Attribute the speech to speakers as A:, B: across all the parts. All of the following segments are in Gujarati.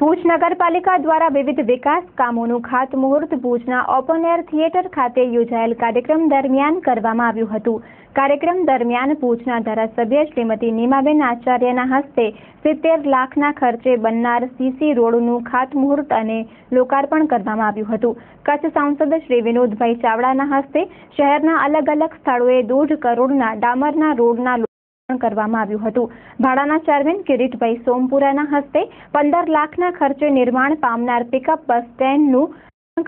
A: ભુજ નગરપાલિકા દ્વારા વિવિધ વિકાસ કામોનું ખાતમુહૂર્ત ભુજના ઓપન એર થિયેટર ખાતે યોજાયેલ કાર્યક્રમ દરમિયાન કરવામાં આવ્યું હતું। કાર્યક્રમ દરમિયાન ભુજના ધારાસભ્ય શ્રીમતી નીમાબેન આચાર્યના હસ્તે 70 લાખના ખર્ચે બનનાર સીસી રોડનું ખાતમુહૂર્ત અને લોકાર્પણ કરવામાં આવ્યું હતું। કચ્છ સાંસદ શ્રી વિનોદભાઈ ચાવડાના હસ્તે શહેરના અલગ અલગ સ્થળોએ 1.5 કરોડના ડામરના રોડના કરવામાં આવ્યું હતું। ભાડાના ચેરમેન કિરીટભાઈ સોમપુરાના હસ્તે 15 લાખના ખર્ચે નિર્માણ પામનાર પિકઅપ બસ સ્ટેન્ડનું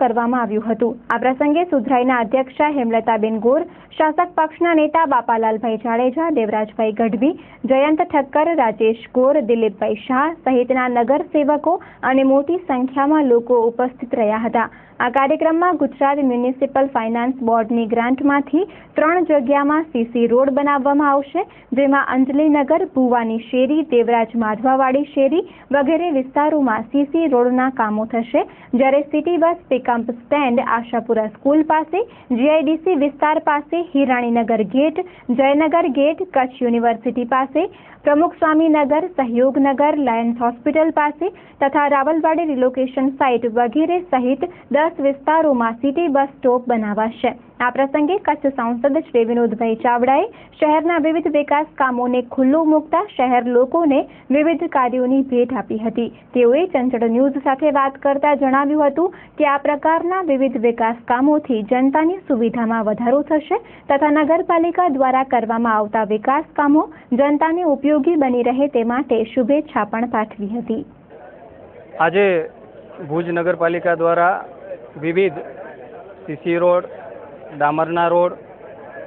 A: કરવામાં આવ્યું હતું। આ પ્રસંગે સુધરાઈના અધ્યક્ષા હેમલતાબેન ગોર, શાસક પક્ષના નેતા બાપાલાલભાઈ જાડેજા, દેવરાજભાઈ ગઢવી, જયંત ઠક્કર, રાજેશ ગોર, દિલીપભાઈ શાહ સહિતના નગરસેવકો અને મોટી સંખ્યામાં લોકો ઉપસ્થિત રહ્યા હતા। આ કાર્યક્રમમાં ગુજરાત મ્યુનિસિપલ ફાઇનાન્સ બોર્ડની ગ્રાન્ટમાંથી 3 જગ્યામાં સીસી રોડ બનાવવામાં આવશે, જેમાં અંજલીનગર, ભુવાની શેરી, દેવરાજ માધવાવાડી શેરી વગેરે વિસ્તારોમાં સીસી રોડના કામો થશે, જ્યારે city bus pickup stand Ashapura school પાસે, જીઆઈડીસી વિસ્તાર પાસે, Hiraninagar gate, Jaynagar gate, Kutch university પાસે, પ્રમુખ સ્વામીનગર, સહયોગનગર, લાયન્સ હોસ્પિટલ પાસે તથા રાવલવાડી રિલોકેશન સાઇટ વગેરે સહિત 10 વિસ્તારોમાં સિટી બસ સ્ટોપ બનાવાશે। આ પ્રસંગે કચ્છ સાંસદ શ્રી વિનોદભાઈ ચાવડાએ શહેરના વિવિધ વિકાસ કામોને ખુલ્લું મૂકતા શહેર લોકોને વિવિધ કાર્યોની ભેટ આપી હતી। તેઓએ ચંચળ ન્યૂઝ સાથે વાત કરતા જણાવ્યું હતું કે આ પ્રકારના વિવિધ વિકાસ કામોથી જનતાની સુવિધામાં વધારો થશે તથા નગરપાલિકા દ્વારા કરવામાં આવતા વિકાસ કામો જનતાને ઉપયોગી બની રહે તે માટે શુભેચ્છા પણ પાઠવી હતી।
B: આજે ભુજ નગરપાલિકા દ્વારા વિવિધ સીસી રોડ, ડામરના રોડ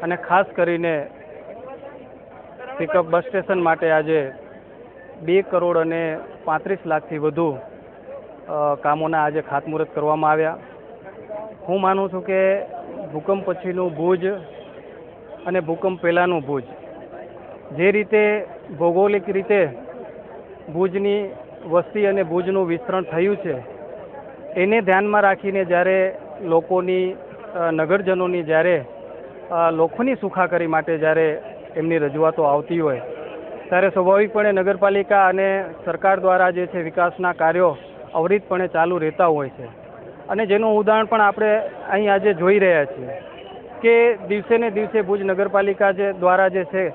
B: અને ખાસ કરીને પિકઅપ બસ સ્ટેશન માટે આજે 2 કરોડ અને 35 લાખથી વધુ કામોના આજે ખાતમુહૂર્ત કરવામાં આવ્યા। હું માનું છું કે ભૂકંપ પછીનું ભુજ અને ભૂકંપ પહેલાંનું ભુજ જે રીતે ભૌગોલિક રીતે ભુજની વસ્તી અને ભુજનું વિસ્તરણ થયું છે એને ધ્યાનમાં રાખીને જ્યારે લોકોની નગરજનોની જ્યારે લોકોની સુખાકારી માટે જ્યારે એમની રજૂઆતો આવતી હોય ત્યારે સ્વાભાવિકપણે નગરપાલિકા અને સરકાર દ્વારા જે છે વિકાસના કાર્યો અવિરતપણે ચાલુ રહેતા હોય છે અને જેનું ઉદાહરણ પણ આપણે અહીં આજે જોઈ રહ્યા છીએ કે દિવસે ને દિવસે ભુજ નગરપાલિકા દ્વારા જે છે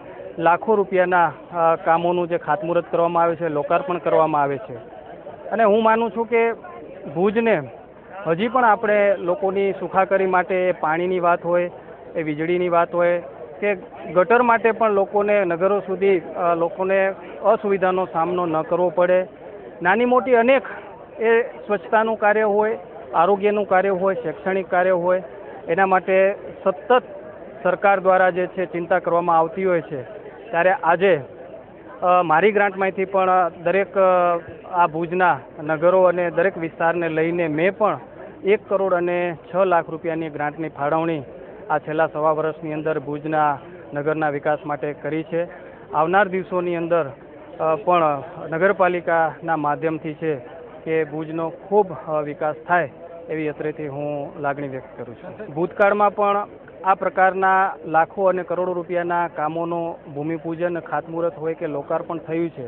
B: લાખો રૂપિયાના કામોનું જે ખાતમુહૂર્ત કરવામાં આવે છે, લોકાર્પણ કરવામાં આવે છે અને હું માનું છું કે ભુજને હજી પણ આપણે લોકોની સુખાકારી માટે પાણીની વાત હોય, એ વીજળીની વાત હોય કે ગટર માટે પણ લોકોને નગરો સુધી લોકોને અસુવિધાનો સામનો ન કરવો પડે, નાની મોટી અનેક એ સ્વચ્છતાનું કાર્ય હોય, આરોગ્યનું કાર્ય હોય, શૈક્ષણિક કાર્ય હોય, એના માટે સતત સરકાર દ્વારા જે છે ચિંતા કરવામાં આવતી હોય છે। ત્યારે આજે મારી ગ્રાન્ટમાંથી પણ દરેક આ ભુજના નગરો અને દરેક વિસ્તારને લઈને મેં પણ 1 કરોડ અને 6 લાખ રૂપિયાની ગ્રાન્ટની ફાળવણી આ છેલ્લા 1.5 વર્ષની અંદર ભુજના નગરના વિકાસ માટે કરી છે। આવનાર દિવસોની અંદર પણ નગરપાલિકાના માધ્યમથી છે કે ભુજનો ખૂબ વિકાસ થાય એવી અત્રેથી હું લાગણી વ્યક્ત કરું છું। ભૂતકાળમાં પણ આ પ્રકારના લાખો અને કરોડો રૂપિયાના કામોનું ભૂમિપૂજન, ખાતમુહૂર્ત હોય કે લોકાર્પણ થયું છે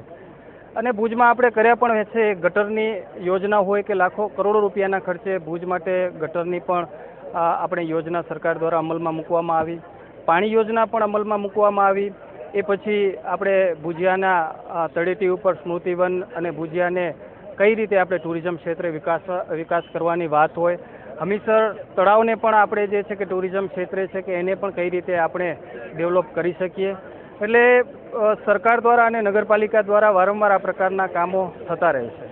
B: અને ભુજમાં આપણે કર્યા પણ છે। ગટરની યોજના હોય કે લાખો કરોડો રૂપિયાના ખર્ચે ભુજ માટે ગટરની પણ આપણે યોજના સરકાર દ્વારા અમલમાં મૂકવામાં આવી, પાણી યોજના પણ અમલમાં મૂકવામાં આવી। એ પછી આપણે ભુજિયાના તળેટી ઉપર સ્મૃતિવન અને ભુજિયાને કઈ રીતે આપણે ટુરિઝમ ક્ષેત્રે વિકાસ કરવાની વાત હોય, હમીસર તળાવને પણ આપણે જે છે કે ટુરિઝમ ક્ષેત્રે છે કે એને પણ કઈ રીતે આપણે ડેવલપ કરી શકીએ। એટલે સરકાર દ્વારા અને નગરપાલિકા દ્વારા વારંવાર આ પ્રકારના કામો થતા રહે છે।